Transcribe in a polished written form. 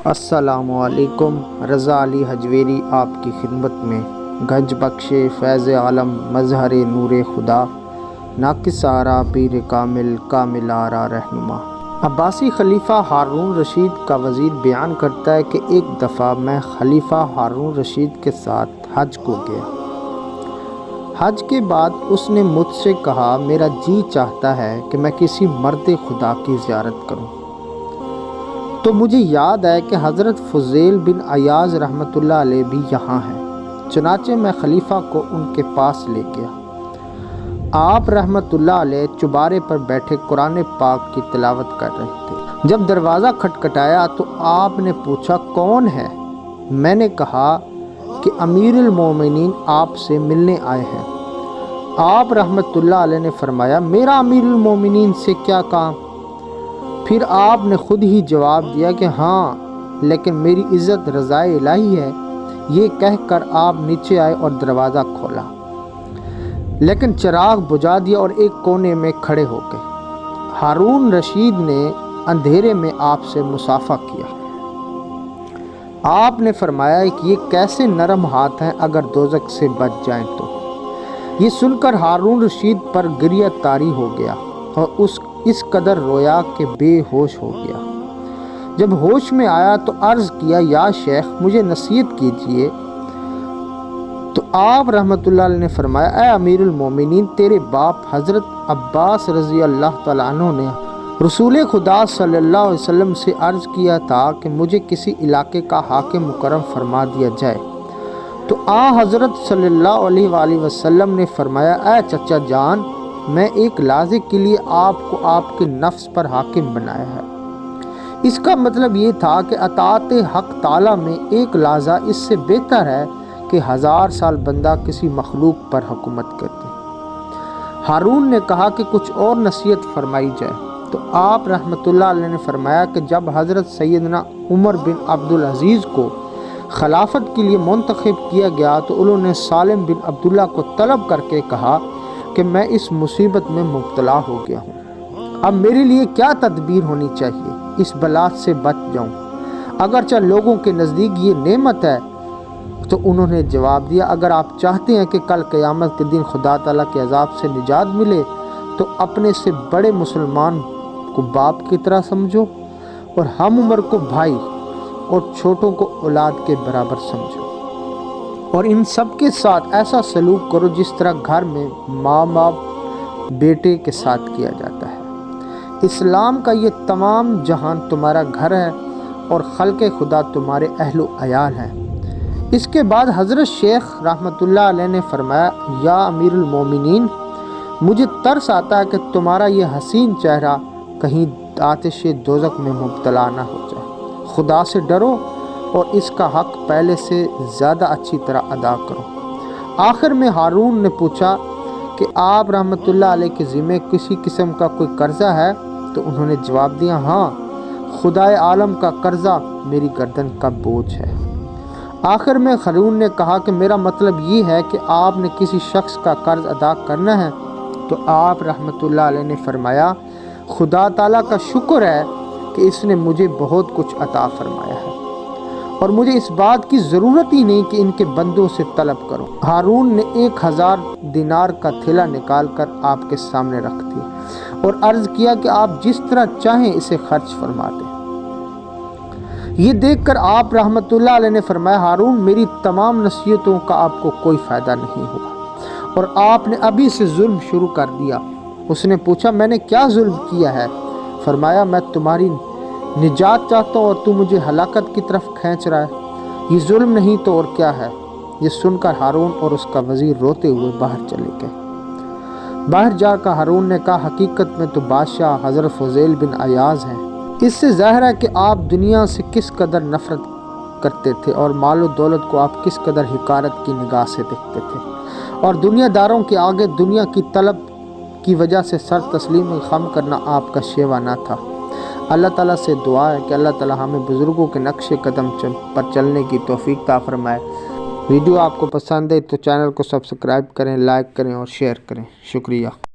السلام علیکم۔ رضا علی حجویری آپ کی خدمت میں۔ گنج بخش فیض عالم مظہر نور خدا، ناقص آرا پیر کامل کامل آرا رہنما۔ عباسی خلیفہ ہارون رشید کا وزیر بیان کرتا ہے کہ ایک دفعہ میں خلیفہ ہارون رشید کے ساتھ حج کو گیا۔ حج کے بعد اس نے مجھ سے کہا، میرا جی چاہتا ہے کہ میں کسی مرد خدا کی زیارت کروں۔ تو مجھے یاد ہے کہ حضرت فضیل بن عیاض رحمۃ اللہ علیہ بھی یہاں ہیں۔ چنانچہ میں خلیفہ کو ان کے پاس لے گیا۔ آپ رحمۃ اللہ علیہ چبارے پر بیٹھے قرآن پاک کی تلاوت کر رہے تھے۔ جب دروازہ کھٹکھٹایا تو آپ نے پوچھا، کون ہے؟ میں نے کہا کہ امیر المومنین آپ سے ملنے آئے ہیں۔ آپ رحمۃ اللہ علیہ نے فرمایا، میرا امیر المومنین سے کیا کام؟ پھر آپ نے خود ہی جواب دیا کہ ہاں، لیکن میری عزت رضائے الہی ہے۔ یہ کہہ کر آپ نیچے آئے اور دروازہ کھولا، لیکن چراغ بجھا دیا اور ایک کونے میں کھڑے ہو گئے۔ ہارون رشید نے اندھیرے میں آپ سے مصافحہ کیا۔ آپ نے فرمایا کہ یہ کیسے نرم ہاتھ ہیں، اگر دوزخ سے بچ جائیں تو۔ یہ سن کر ہارون رشید پر گریہ طاری ہو گیا اور اس قدر رویا کہ بے ہوش ہو گیا۔ جب ہوش میں آیا تو عرض کیا، یا شیخ مجھے نصیحت کیجیے۔ تو آپ رحمۃ اللہ علیہ نے فرمایا، اے امیر المومنین، تیرے باپ حضرت عباس رضی اللہ تعالیٰ عنہ نے رسول خدا صلی اللہ علیہ وسلم سے عرض کیا تھا کہ مجھے کسی علاقے کا حاکم مقرر فرما دیا جائے۔ تو حضرت صلی اللہ علیہ وآلہ وسلم نے فرمایا، اے چچا جان، میں ایک لحظے کے لیے آپ کو آپ کے نفس پر حاکم بنایا ہے۔ اس کا مطلب یہ تھا کہ اطاعت حق تعالیٰ میں ایک لحظہ اس سے بہتر ہے کہ 1000 سال بندہ کسی مخلوق پر حکومت کرتے۔ ہارون نے کہا کہ کچھ اور نصیحت فرمائی جائے۔ تو آپ رحمۃ اللہ علیہ نے فرمایا کہ جب حضرت سیدنا عمر بن عبدالعزیز کو خلافت کے لیے منتخب کیا گیا تو انہوں نے سالم بن عبداللہ کو طلب کر کے کہا کہ میں اس مصیبت میں مبتلا ہو گیا ہوں، اب میرے لیے کیا تدبیر ہونی چاہیے، اس بلا سے بچ جاؤں؟ اگرچہ لوگوں کے نزدیک یہ نعمت ہے۔ تو انہوں نے جواب دیا، اگر آپ چاہتے ہیں کہ کل قیامت کے دن خدا تعالیٰ کے عذاب سے نجات ملے تو اپنے سے بڑے مسلمان کو باپ کی طرح سمجھو، اور ہم عمر کو بھائی اور چھوٹوں کو اولاد کے برابر سمجھو، اور ان سب کے ساتھ ایسا سلوک کرو جس طرح گھر میں ماں باپ بیٹے کے ساتھ کیا جاتا ہے۔ اسلام کا یہ تمام جہان تمہارا گھر ہے اور خلق خدا تمہارے اہل و عیال ہیں۔ اس کے بعد حضرت شیخ رحمۃ اللہ علیہ نے فرمایا، یا امیر المومنین، مجھے ترس آتا ہے کہ تمہارا یہ حسین چہرہ کہیں آتش دوزخ میں مبتلا نہ ہو جائے۔ خدا سے ڈرو اور اس کا حق پہلے سے زیادہ اچھی طرح ادا کرو۔ آخر میں ہارون نے پوچھا کہ آپ رحمۃ اللہ علیہ کے ذمہ کسی قسم کا کوئی قرضہ ہے؟ تو انہوں نے جواب دیا، ہاں، خدائے عالم کا قرضہ میری گردن کا بوجھ ہے۔ آخر میں ہارون نے کہا کہ میرا مطلب یہ ہے کہ آپ نے کسی شخص کا قرض ادا کرنا ہے۔ تو آپ رحمۃ اللہ علیہ نے فرمایا، خدا تعالیٰ کا شکر ہے کہ اس نے مجھے بہت کچھ عطا فرمایا ہے اور مجھے اس بات کی ضرورت ہی نہیں کہ ان کے بندوں سے طلب کروں۔ ہارون نے 1000 دینار کا تھیلا نکال کر آپ کے سامنے رکھ دیا اور عرض کیا کہ آپ جس طرح چاہیں اسے خرچ فرما دیں۔ یہ دیکھ کر آپ رحمۃ اللہ علیہ نے فرمایا، ہارون، میری تمام نصیحتوں کا آپ کو کوئی فائدہ نہیں ہوا اور آپ نے ابھی سے ظلم شروع کر دیا۔ اس نے پوچھا، میں نے کیا ظلم کیا ہے؟ فرمایا، میں تمہاری نجات چاہتا ہوں اور تو مجھے ہلاکت کی طرف کھینچ رہا ہے۔ یہ ظلم نہیں تو اور کیا ہے؟ یہ سن کر ہارون اور اس کا وزیر روتے ہوئے باہر چلے گئے۔ باہر جا کر ہارون نے کہا، حقیقت میں تو بادشاہ حضرت فضیل بن عیاض ہیں۔ اس سے ظاہر ہے کہ آپ دنیا سے کس قدر نفرت کرتے تھے اور مال و دولت کو آپ کس قدر حقارت کی نگاہ سے دیکھتے تھے، اور دنیا داروں کے آگے دنیا کی طلب کی وجہ سے سر تسلیم خم کرنا آپ کا شیوا نہ تھا۔ اللہ تعالیٰ سے دعا ہے کہ اللہ تعالیٰ ہمیں بزرگوں کے نقش قدم پر چلنے کی توفیق عطا فرمائے۔ ویڈیو آپ کو پسند ہے تو چینل کو سبسکرائب کریں، لائک کریں اور شیئر کریں۔ شکریہ۔